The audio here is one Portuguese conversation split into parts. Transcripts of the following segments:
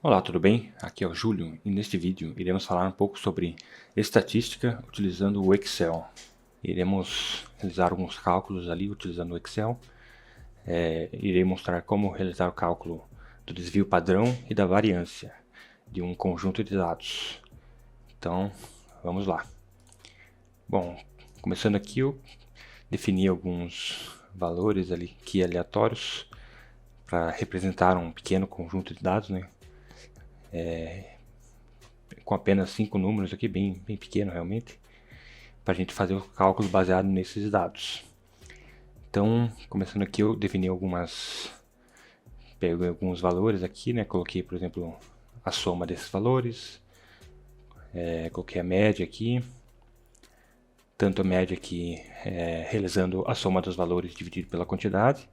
Olá, tudo bem? Aqui é o Júlio e neste vídeo iremos falar um pouco sobre estatística utilizando o Excel. Iremos realizar alguns cálculos ali utilizando o Excel. Irei mostrar como realizar o cálculo do desvio padrão e da variância de um conjunto de dados. Então, vamos lá. Bom, começando aqui eu defini alguns valores ali que aleatórios para representar um pequeno conjunto de dados, né? Com apenas 5 números aqui, bem pequeno realmente, para a gente fazer o cálculo baseado nesses dados. Então, começando aqui, eu defini peguei alguns valores aqui, né? Coloquei, por exemplo, a soma desses valores, coloquei a média aqui, tanto a média aqui realizando a soma dos valores dividido pela quantidade,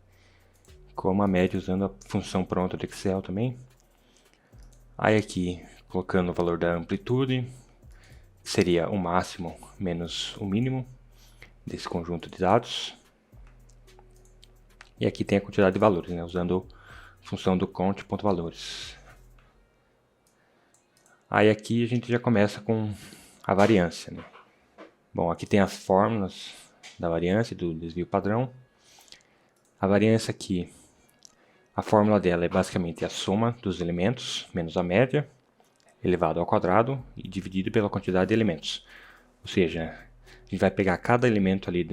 como a média usando a função pronta do Excel também. Aí aqui, colocando o valor da amplitude, que seria o máximo menos o mínimo desse conjunto de dados. E aqui tem a quantidade de valores, né, usando a função do count.valores. Aí aqui a gente já começa com a variância, né? Bom, aqui tem as fórmulas da variância e do desvio padrão. A variância aqui, a fórmula dela é basicamente a soma dos elementos menos a média, elevado ao quadrado e dividido pela quantidade de elementos. Ou seja, a gente vai pegar cada elemento ali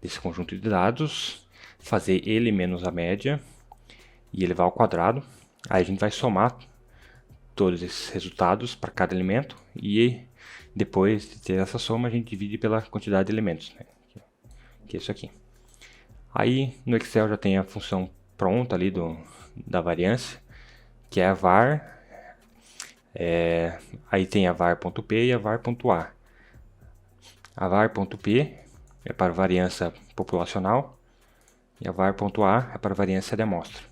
desse conjunto de dados, fazer ele menos a média e elevar ao quadrado. Aí a gente vai somar todos esses resultados para cada elemento e depois de ter essa soma a gente divide pela quantidade de elementos, né? Que é isso aqui. Aí no Excel já tem a função pronta ali da variância, que é a var. Aí tem a var.p e a var.a. A var.p é para variância populacional e a var.a é para variância de amostra.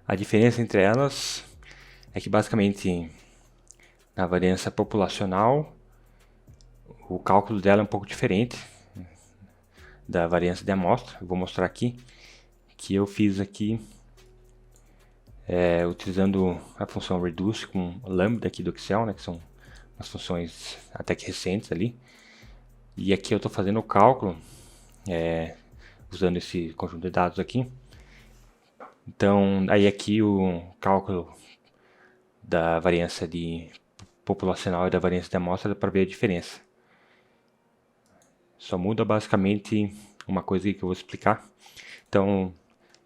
A diferença entre elas é que basicamente na variância populacional o cálculo dela é um pouco diferente da variância de amostra. Eu vou mostrar aqui que eu fiz aqui utilizando a função reduce com lambda aqui do Excel, né, que são umas funções até que recentes ali. E aqui eu estou fazendo o cálculo usando esse conjunto de dados aqui. Então, aí aqui o cálculo da variância populacional e da variância de amostra dá para ver a diferença. Só muda basicamente uma coisa que eu vou explicar. Então,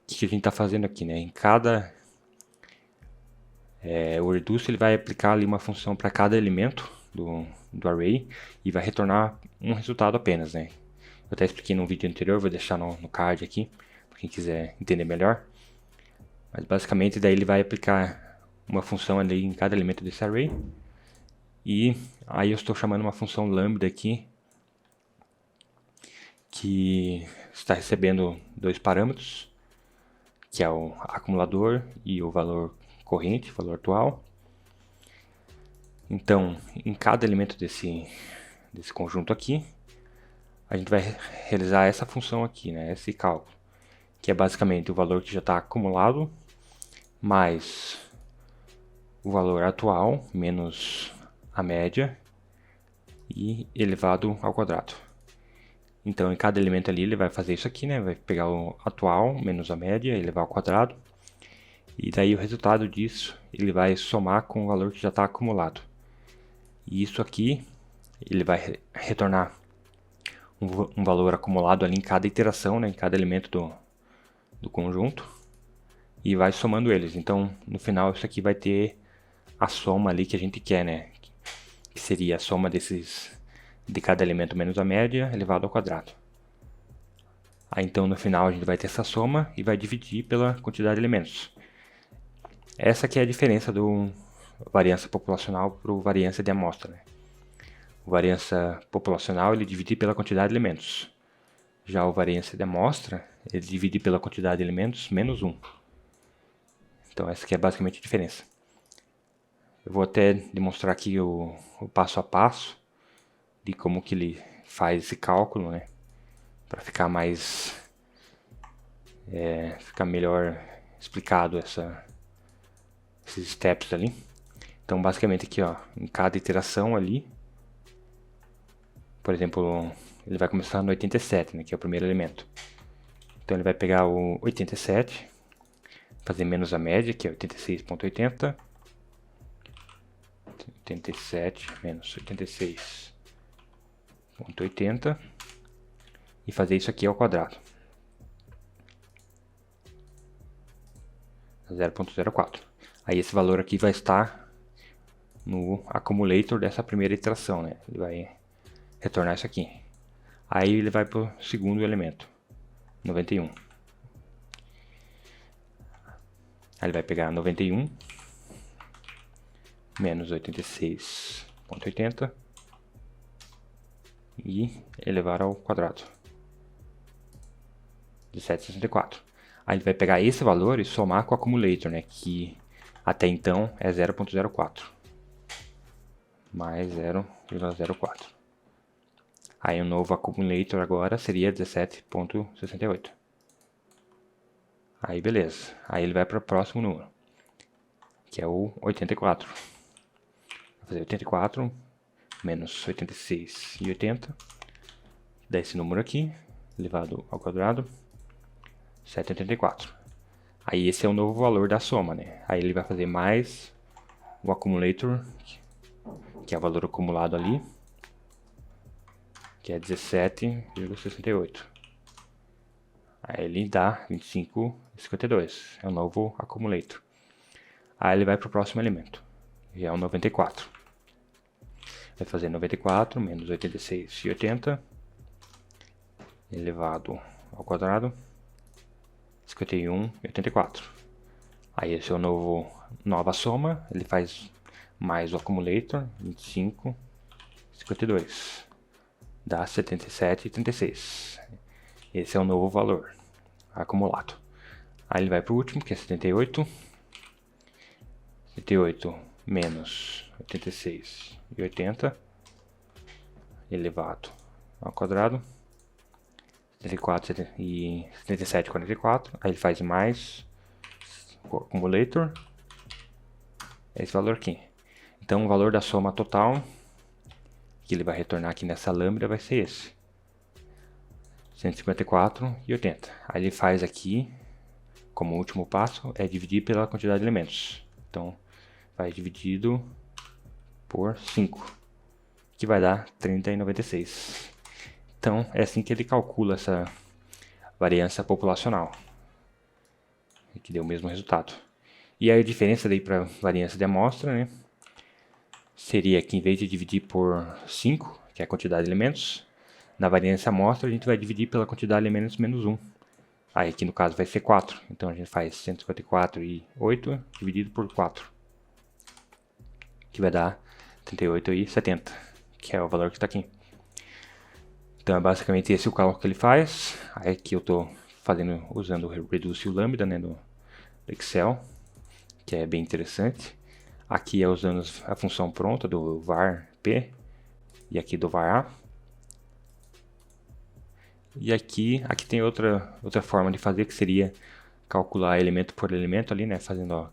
o que a gente está fazendo aqui, né? Em cada o reduce ele vai aplicar ali uma função para cada elemento do array e vai retornar um resultado apenas, né? Eu até expliquei no vídeo anterior, vou deixar no card aqui, para quem quiser entender melhor. Mas basicamente daí ele vai aplicar uma função ali em cada elemento desse array. E aí eu estou chamando uma função lambda aqui, que está recebendo dois parâmetros, que é o acumulador e o valor corrente, valor atual. Então, em cada elemento desse conjunto aqui, a gente vai realizar essa função aqui, né, esse cálculo, que é basicamente o valor que já está acumulado, mais o valor atual, menos a média, e elevado ao quadrado. Então, em cada elemento ali, ele vai fazer isso aqui, né? Vai pegar o atual menos a média, elevar ao quadrado. E daí o resultado disso, ele vai somar com o valor que já está acumulado. E isso aqui, ele vai retornar um valor acumulado ali em cada iteração, né? Em cada elemento do conjunto. E vai somando eles. Então, no final, isso aqui vai ter a soma ali que a gente quer, né? Que seria a soma de cada elemento menos a média elevado ao quadrado. Aí então no final a gente vai ter essa soma e vai dividir pela quantidade de elementos. Essa que é a diferença do variância populacional para o variância de amostra, né? O variância populacional ele divide pela quantidade de elementos. Já o variância de amostra ele divide pela quantidade de elementos menos 1. Então essa que é basicamente a diferença. Eu vou até demonstrar aqui o passo a passo de como que ele faz esse cálculo, né? Para ficar ficar melhor explicado esses steps ali. Então, basicamente aqui, ó, em cada iteração ali, por exemplo, ele vai começar no 87, né, que é o primeiro elemento. Então, ele vai pegar o 87, fazer menos a média, que é 86.80, 87 menos 86.80, e fazer isso aqui ao quadrado. 0.04. Aí esse valor aqui vai estar no accumulator dessa primeira iteração, né? Ele vai retornar isso aqui. Aí ele vai para o segundo elemento, 91. Aí ele vai pegar 91 menos 86.80 e elevar ao quadrado de 764. Aí ele vai pegar esse valor e somar com o accumulator, né, que até então é 0.04 mais 0,04. Aí o novo accumulator agora seria 17.68. Aí beleza. Aí ele vai para o próximo número, que é o 84. Vou fazer 84 menos 86,80. Dá esse número aqui, elevado ao quadrado, 784. Aí esse é o novo valor da soma, né? Aí ele vai fazer mais o accumulator, que é o valor acumulado ali, que é 17,68. Aí ele dá 25,52. É o novo accumulator. Aí ele vai para o próximo elemento, que é o 94. Vai fazer 94 menos 86,80 elevado ao quadrado, 51,84. Aí esse é o nova soma, ele faz mais o accumulator, 25,52. Dá 77,36. Esse é o novo valor acumulado. Aí ele vai para o último, que é 78. 78 menos 86,80 elevado ao quadrado, 74 e 77,44. Aí ele faz mais o accumulator, esse valor aqui. Então o valor da soma total que ele vai retornar aqui nessa lambda vai ser esse, 154,80. Aí ele faz aqui, como último passo, é dividir pela quantidade de elementos. Então vai dividido por 5, que vai dar 30,96. Então é assim que ele calcula essa variância populacional, que deu o mesmo resultado. E a diferença daí para variância de amostra, né, seria que em vez de dividir por 5, que é a quantidade de elementos, na variância amostra a gente vai dividir pela quantidade de elementos menos 1. Aí aqui no caso vai ser 4, então a gente faz 154,8 dividido por 4, que vai dar 38,70, que é o valor que está aqui. Então é basicamente esse o cálculo que ele faz. Aí aqui eu estou fazendo usando o Reduce o Lambda, né, do Excel, que é bem interessante. Aqui é usando a função pronta do var p e aqui do var a. E aqui tem outra forma de fazer, que seria calcular elemento por elemento ali, né, fazendo, ó,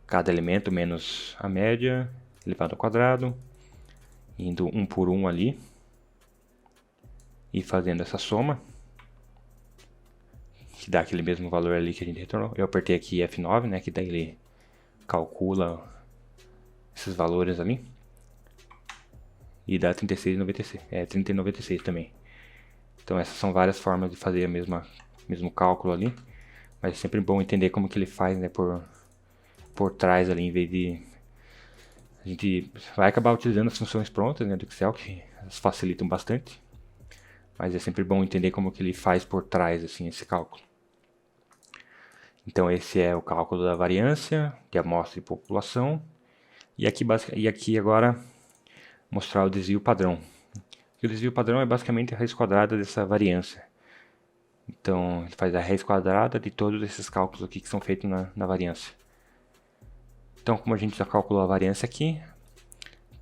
cada elemento menos a média elevado ao quadrado, indo um por um ali e fazendo essa soma, que dá aquele mesmo valor ali que a gente retornou. Eu apertei aqui F9, né, que daí ele calcula esses valores ali e dá 36,96, 30,96 também. Então essas são várias formas de fazer mesmo cálculo ali, mas é sempre bom entender como que ele faz, né, por trás ali, em vez de a gente vai acabar utilizando as funções prontas, né, do Excel, que facilitam bastante, mas é sempre bom entender como que ele faz por trás, assim, esse cálculo. Então esse é o cálculo da variância de amostra e população, e aqui agora mostrar o desvio padrão. O desvio padrão é basicamente a raiz quadrada dessa variância. Então ele faz a raiz quadrada de todos esses cálculos aqui que são feitos na variância. Então, como a gente já calculou a variância aqui,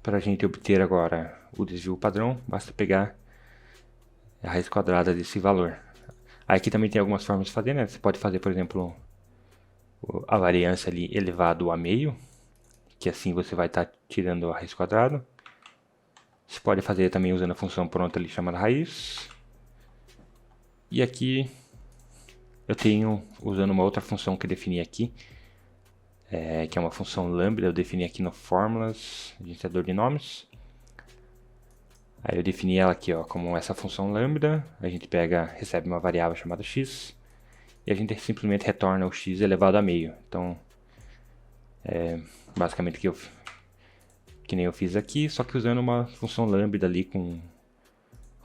para a gente obter agora o desvio padrão, basta pegar a raiz quadrada desse valor. Aqui também tem algumas formas de fazer, né? Você pode fazer, por exemplo, a variância ali elevado a meio, que assim você vai estar tirando a raiz quadrada. Você pode fazer também usando a função pronta ali chamada raiz. E aqui eu tenho usando uma outra função que eu defini aqui, que é uma função lambda, eu defini aqui no fórmulas, gerenciador de nomes. Aí eu defini ela aqui, ó, como essa função lambda. A gente recebe uma variável chamada x e a gente simplesmente retorna o x elevado a meio. Então, basicamente que nem eu fiz aqui, só que usando uma função lambda ali com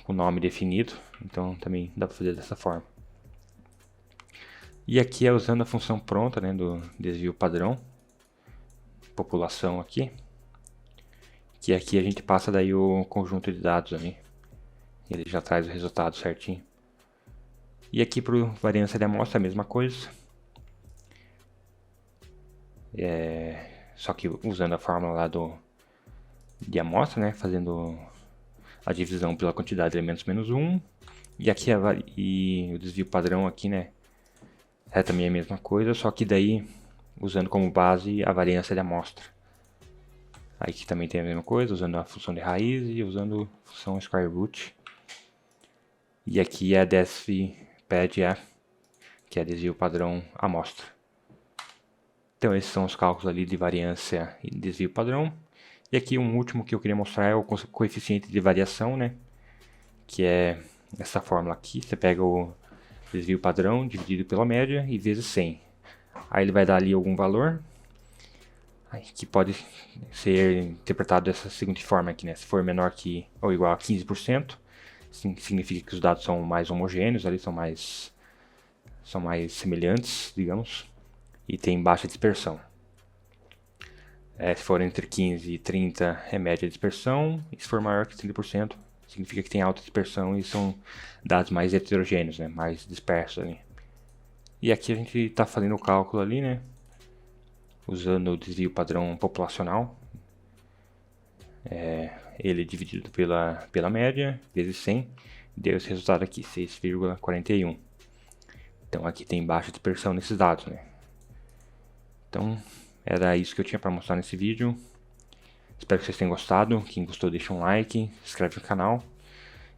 nome definido. Então também dá para fazer dessa forma. E aqui é usando a função pronta, né, do desvio padrão, população aqui. Que aqui a gente passa daí o conjunto de dados ali. Ele já traz o resultado certinho. E aqui para variância de amostra a mesma coisa. Só que usando a fórmula lá de amostra, né? Fazendo a divisão pela quantidade de elementos menos 1. E aqui e o desvio padrão aqui, né? É também a mesma coisa, só que daí usando como base a variância de amostra. Aqui também tem a mesma coisa, usando a função de raiz e usando a função square root. E aqui é a despad, que é desvio padrão amostra. Então esses são os cálculos ali de variância e desvio padrão. E aqui um último que eu queria mostrar é o coeficiente de variação, né? Que é essa fórmula aqui. Você pega o desvio padrão dividido pela média e vezes 100. Aí ele vai dar ali algum valor, que pode ser interpretado dessa seguinte forma aqui, né? Se for menor que ou igual a 15%, significa que os dados são mais homogêneos, ali são mais semelhantes, digamos, e tem baixa dispersão. Se for entre 15 e 30 é média dispersão, e se for maior que 30%, significa que tem alta dispersão e são dados mais heterogêneos, né? Mais dispersos ali. E aqui a gente está fazendo o cálculo ali, né? Usando o desvio padrão populacional. Ele dividido pela média, vezes 100, deu esse resultado aqui, 6,41. Então aqui tem baixa dispersão nesses dados, né? Então era isso que eu tinha para mostrar nesse vídeo. Espero que vocês tenham gostado. Quem gostou deixa um like, se inscreve no canal.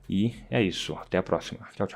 E é isso, até a próxima. Tchau, tchau.